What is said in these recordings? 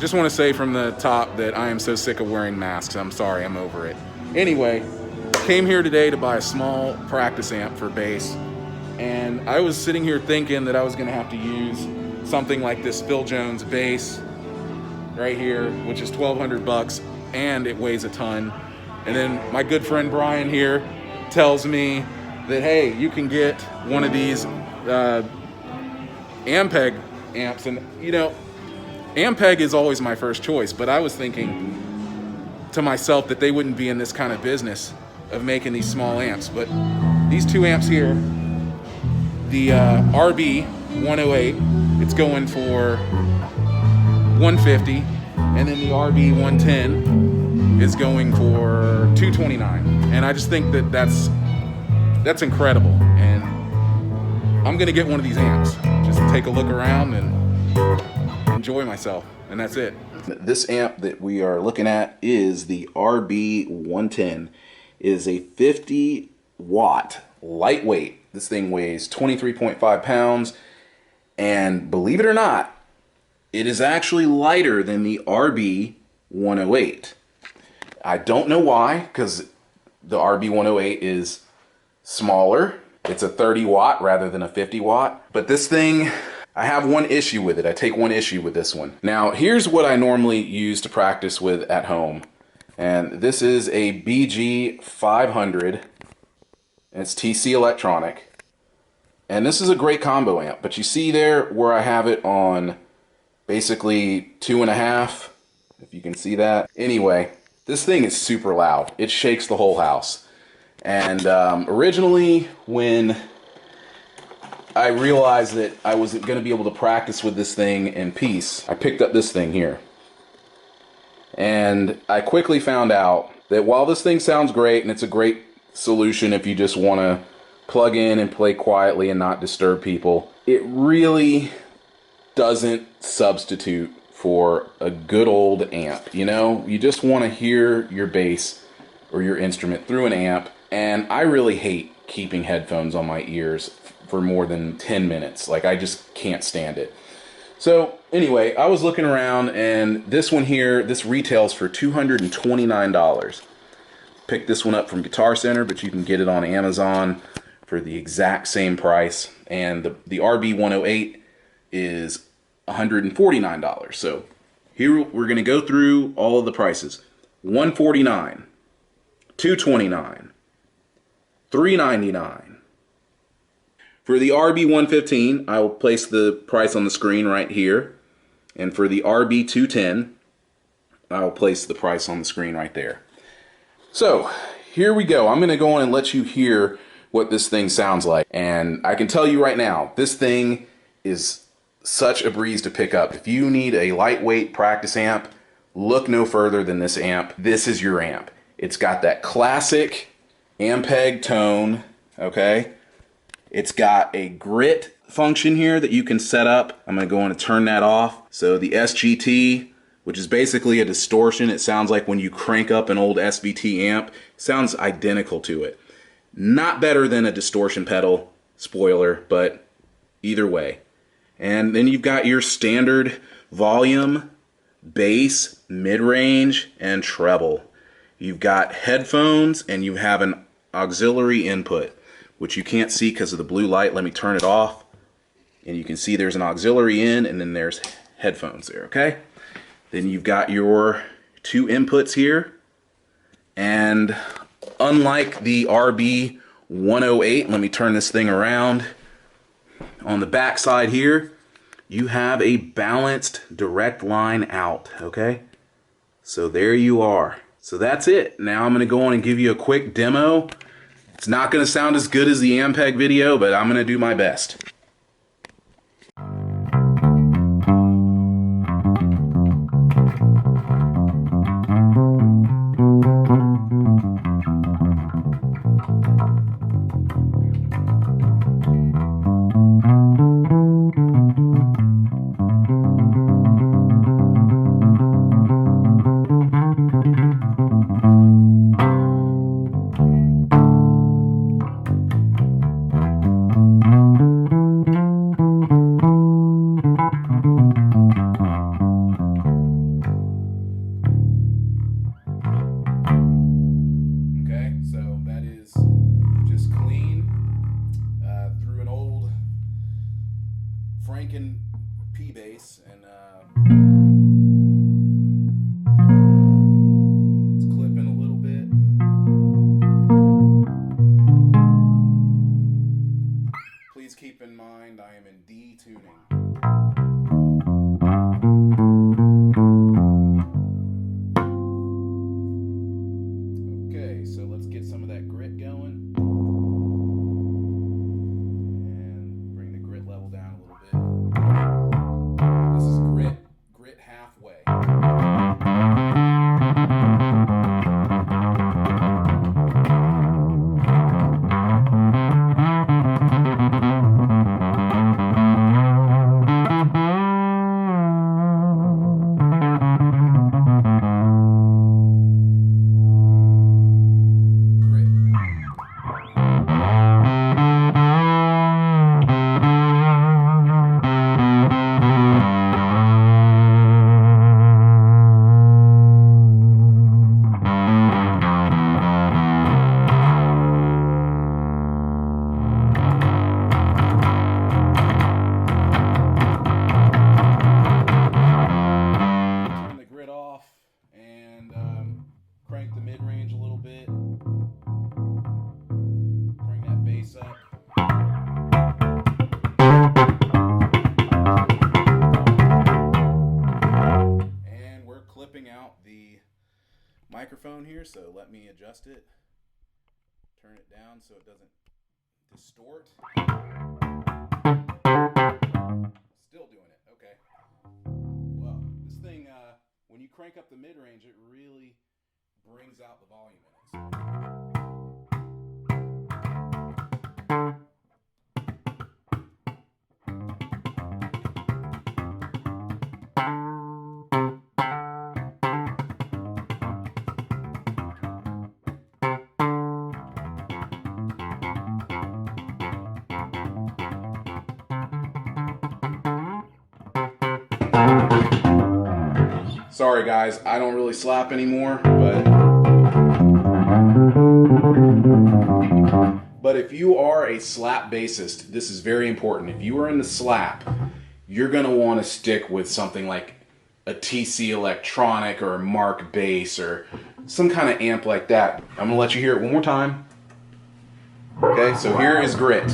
just want to say from the top that I am so sick of wearing masks. I'm sorry, I'm over it. Anyway, came here today to buy a small practice amp for bass, and I was sitting here thinking that I was going to have to use something like this Phil Jones bass right here, which is $1,200 and it weighs a ton. And then my good friend Brian here tells me that, hey, you can get one of these Ampeg amps. And you know, Ampeg is always my first choice, but I was thinking to myself that they wouldn't be in this kind of business of making these small amps. But these two amps here, the RB 108, it's going for $150, and then the RB 110 is going for $229. And I just think that that's incredible, and I'm gonna get one of these amps, just take a look around and enjoy myself, and that's it. This amp that we are looking at is the RB 110. It is a 50 watt lightweight. This thing weighs 23.5 pounds, and believe it or not, it is actually lighter than the RB 108. I don't know why, because the RB 108 is smaller. It's a 30 watt rather than a 50 watt. But this thing, I have one issue with it. I take one issue with this one. Now, here's what I normally use to practice with at home. And this is a BG 500. And it's TC Electronic. And this is a great combo amp. But you see there where I have it on basically 2.5, if you can see that. Anyway, this thing is super loud. It shakes the whole house. And originally, when I realized that I wasn't going to be able to practice with this thing in peace, I picked up this thing here. And I quickly found out that while this thing sounds great, and it's a great solution if you just want to plug in and play quietly and not disturb people, it really doesn't substitute for a good old amp. You know, you just want to hear your bass or your instrument through an amp, and I really hate keeping headphones on my ears for more than 10 minutes. Like, I just can't stand it. So anyway, I was looking around, and this one here, this retails for $229. Picked this one up from Guitar Center, but you can get it on Amazon for the exact same price. And the RB 108 is $149. So here we're going to go through all of the prices. $149, $229, $399. For the RB 115, I will place the price on the screen right here. And for the RB 210, I will place the price on the screen right there. So here we go. I'm going to go on and let you hear what this thing sounds like. And I can tell you right now, this thing is such a breeze to pick up. If you need a lightweight practice amp, look no further than this amp. This is your amp. It's got that classic Ampeg tone, okay? It's got a grit function here that you can set up. I'm going to go on and turn that off. So the SGT, which is basically a distortion, it sounds like when you crank up an old SVT amp, sounds identical to it. Not better than a distortion pedal, spoiler, but either way. And then you've got your standard volume, bass, mid-range, and treble. You've got headphones, and you have an auxiliary input, which you can't see because of the blue light. Let me turn it off. And you can see there's an auxiliary in, and then there's headphones there, okay? Then you've got your two inputs here. And unlike the RB 108, let me turn this thing around. On the back side here, you have a balanced direct line out, okay? So there you are. So that's it. Now I'm going to go on and give you a quick demo. It's not going to sound as good as the Ampeg video, but I'm going to do my best. cranking P bass, and it's clipping a little bit. Please keep in mind I am in D tuning. Okay, so let's get some of that grit going. And bring the grit level down a little bit. This is grit halfway. Crank the mid-range a little bit. Bring that bass up. And we're clipping out the microphone here, so let me adjust it. Turn it down so it doesn't distort. Still doing it, okay. Well, this thing, when you crank up the mid-range, it really brings out the volume in it. Sorry guys, I don't really slap anymore, but if you are a slap bassist, this is very important. If you are in the slap, you're gonna want to stick with something like a TC Electronic or a Mark Bass or some kind of amp like that. I'm gonna let you hear it one more time. Okay, so here is grit.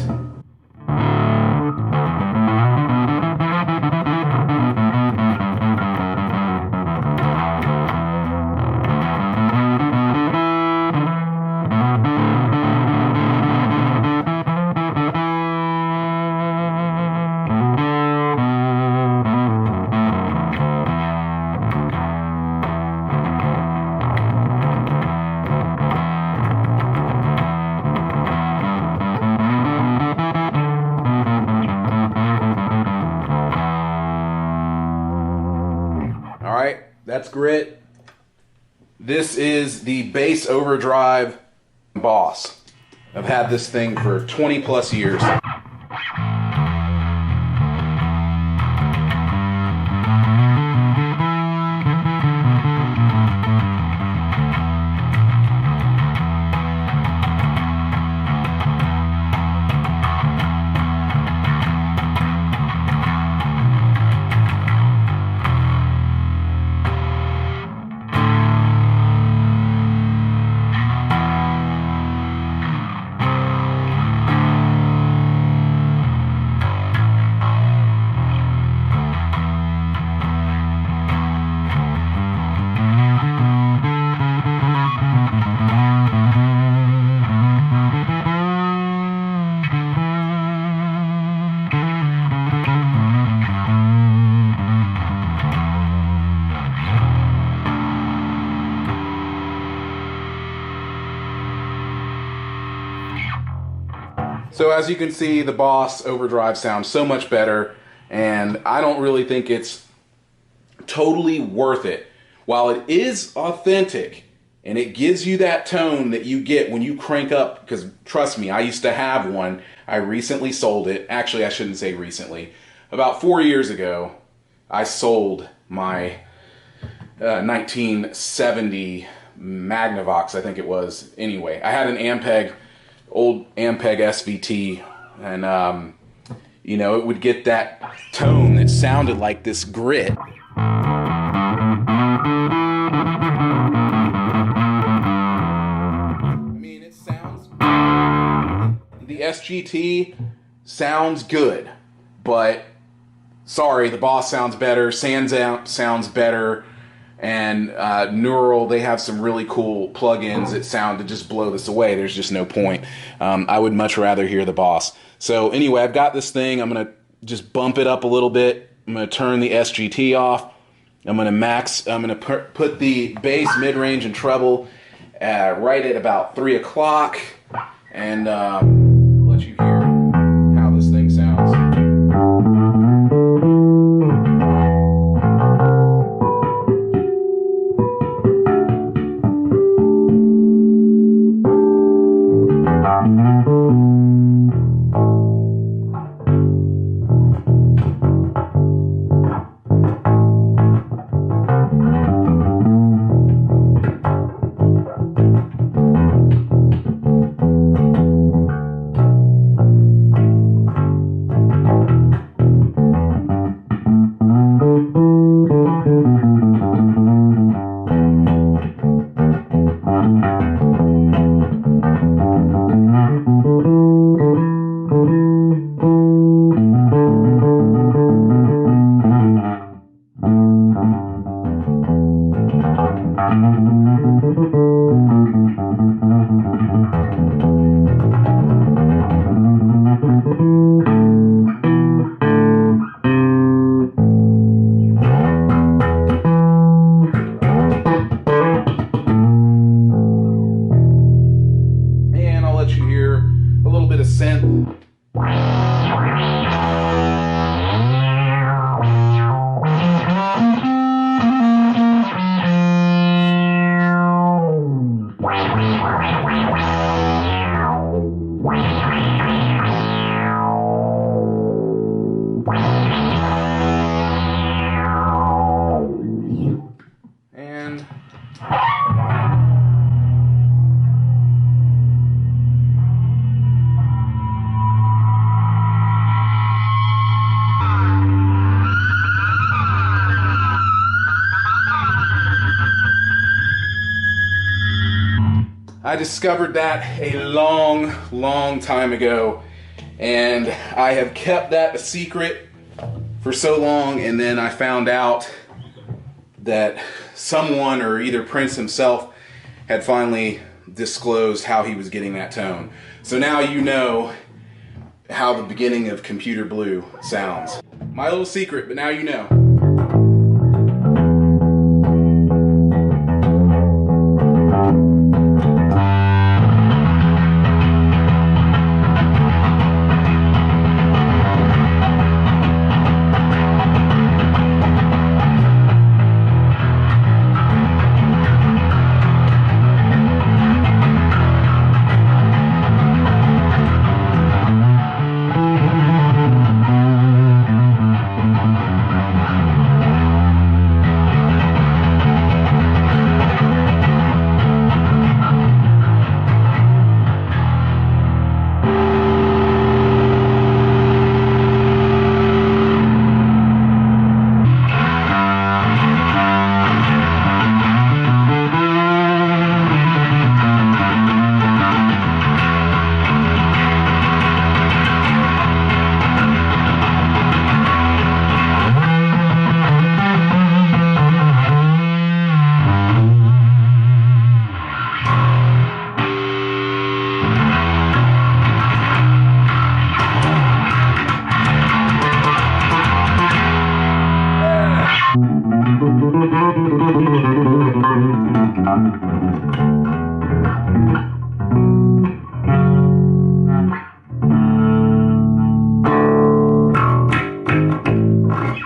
Alright, that's grit. This is the Bass Overdrive Boss. I've had this thing for 20 plus years. So as you can see, the Boss Overdrive sounds so much better, and I don't really think it's totally worth it. While it is authentic, and it gives you that tone that you get when you crank up, because trust me, I used to have one. I recently sold it. Actually, I shouldn't say recently. About 4 years ago, I sold my 1970 Magnavox, I think it was. Anyway, I had an Ampeg, old Ampeg SVT, and you know, it would get that tone that sounded like this grit. I mean, it sounds... The SGT sounds good, but sorry, the Boss sounds better, SansAmp sounds better, and Neural, they have some really cool plugins that sound to just blow this away. There's just no point. I would much rather hear the Boss. So anyway, I've got this thing. I'm going to just bump it up a little bit. I'm going to turn the SGT off. I'm going to put the bass, mid-range, and treble right at about 3 o'clock, and let you hear how this thing sounds. Synth. And I discovered that a long time ago, and I have kept that a secret for so long, and then I found out that someone, or either Prince himself, had finally disclosed how he was getting that tone. So now you know how the beginning of Computer Blue sounds. My little secret, but now you know.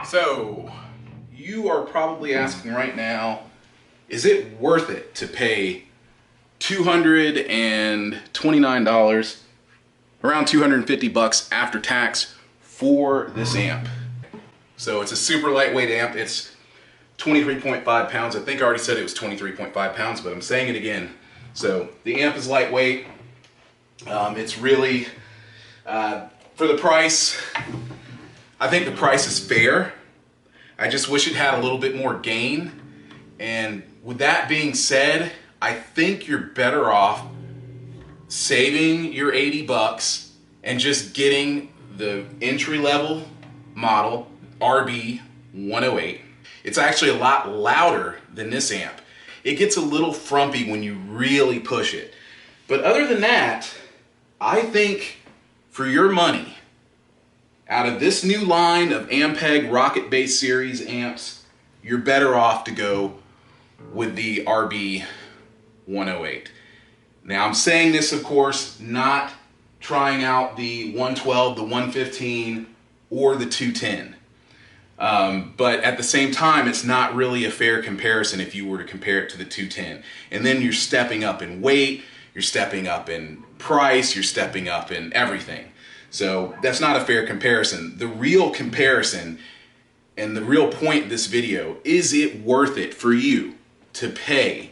So, you are probably asking right now, is it worth it to pay $229, around 250 bucks after tax for this amp? So it's a super lightweight amp. It's 23.5 pounds. I think I already said it was 23.5 pounds, but I'm saying it again. So the amp is lightweight. It's really, for the price, I think the price is fair. I just wish it had a little bit more gain. And with that being said, I think you're better off saving your 80 bucks and just getting the entry-level model RB 108. It's actually a lot louder than this amp. It gets a little frumpy when you really push it. But other than that, I think for your money, out of this new line of Ampeg Rocket Bass series amps, you're better off to go with the RB 108. Now I'm saying this, of course, not trying out the 112, the 115, or the 210. But at the same time, it's not really a fair comparison if you were to compare it to the 210. And then you're stepping up in weight, you're stepping up in price, you're stepping up in everything. So that's not a fair comparison. The real comparison and the real point of this video, is it worth it for you to pay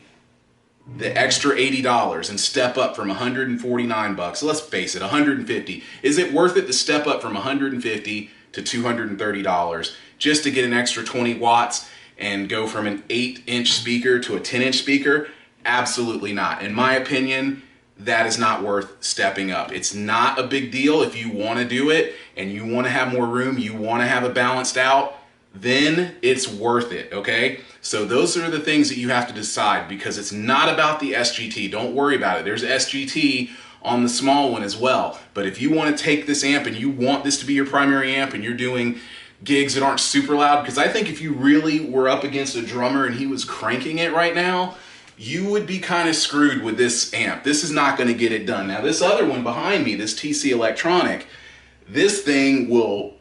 the extra $80 and step up from 149 bucks? Let's face it, 150. Is it worth it to step up from 150 to $230 just to get an extra 20 watts and go from an 8-inch speaker to a 10-inch speaker? Absolutely not. In my opinion, that is not worth stepping up. It's not a big deal if you want to do it and you want to have more room, you want to have it balanced out, then it's worth it, okay? So those are the things that you have to decide, because it's not about the SGT. Don't worry about it. There's SGT on the small one as well. But if you want to take this amp and you want this to be your primary amp and you're doing gigs that aren't super loud, because I think if you really were up against a drummer and he was cranking it right now, you would be kind of screwed with this amp. This is not going to get it done. Now this other one behind me, this TC Electronic, this thing will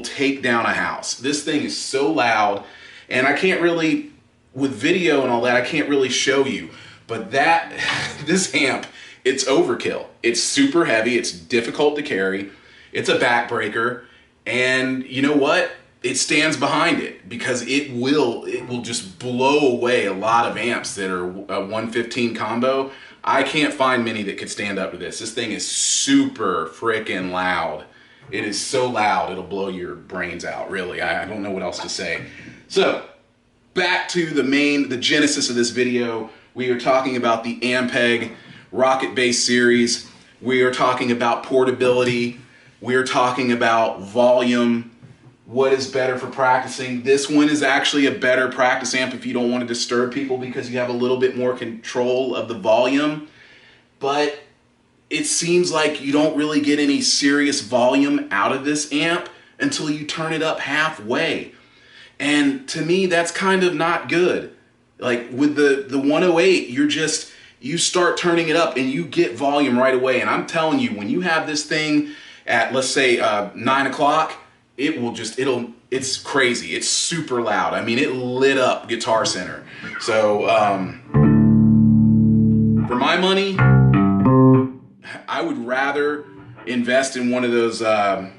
take down a house. This thing is so loud, and I can't really, with video and all that, I can't really show you, but this amp, it's overkill. It's super heavy, it's difficult to carry, it's a backbreaker, and you know what? It stands behind it, because it will just blow away a lot of amps that are a 115 combo. I can't find many that could stand up to this. This thing is super freaking loud. It is so loud, it'll blow your brains out, really. I don't know what else to say. So, back to the genesis of this video. We are talking about the Ampeg Rocket Bass series. We are talking about portability. We are talking about volume. What is better for practicing? This one is actually a better practice amp if you don't want to disturb people, because you have a little bit more control of the volume. But it seems like you don't really get any serious volume out of this amp until you turn it up halfway. And to me, that's kind of not good. Like with the 108, you start turning it up and you get volume right away. And I'm telling you, when you have this thing at, let's say, 9 o'clock, it's crazy. It's super loud. I mean, it lit up Guitar Center. So for my money, I would rather invest in one of those, I'm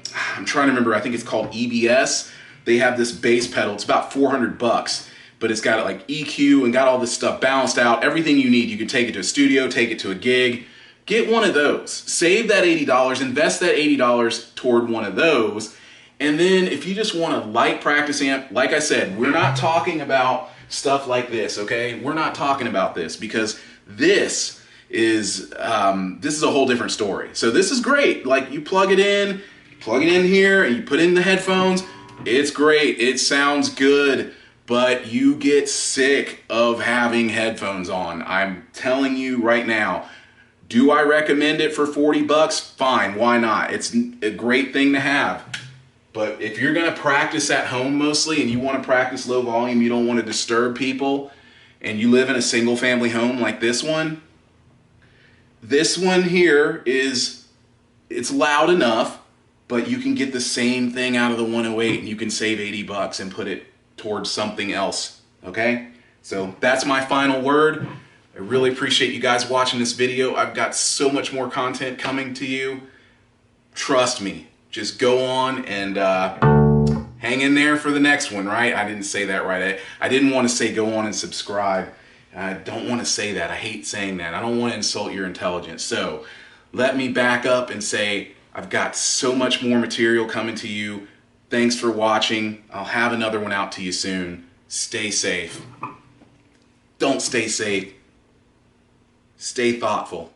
trying to remember, I think it's called EBS. They have this bass pedal. It's about 400 bucks, but it's got like EQ and got all this stuff balanced out. Everything you need. You can take it to a studio, take it to a gig. Get one of those. Save that $80, invest that $80 toward one of those. And then if you just want a light practice amp, like I said, we're not talking about stuff like this, okay? We're not talking about this, because this is a whole different story. So this is great. Like, you plug it in here, and you put in the headphones. It's great. It sounds good, but you get sick of having headphones on. I'm telling you right now. Do I recommend it for 40 bucks? Fine, why not? It's a great thing to have. But if you're going to practice at home mostly, and you want to practice low volume, you don't want to disturb people, and you live in a single family home like this one here it's loud enough, but you can get the same thing out of the 108, and you can save 80 bucks and put it towards something else, okay? So that's my final word. I really appreciate you guys watching this video. I've got so much more content coming to you. Trust me. Just go on and hang in there for the next one, right? I didn't say that right. I didn't want to say go on and subscribe. I don't want to say that. I hate saying that. I don't want to insult your intelligence. So let me back up and say I've got so much more material coming to you. Thanks for watching. I'll have another one out to you soon. Stay safe. Don't stay safe. Stay thoughtful.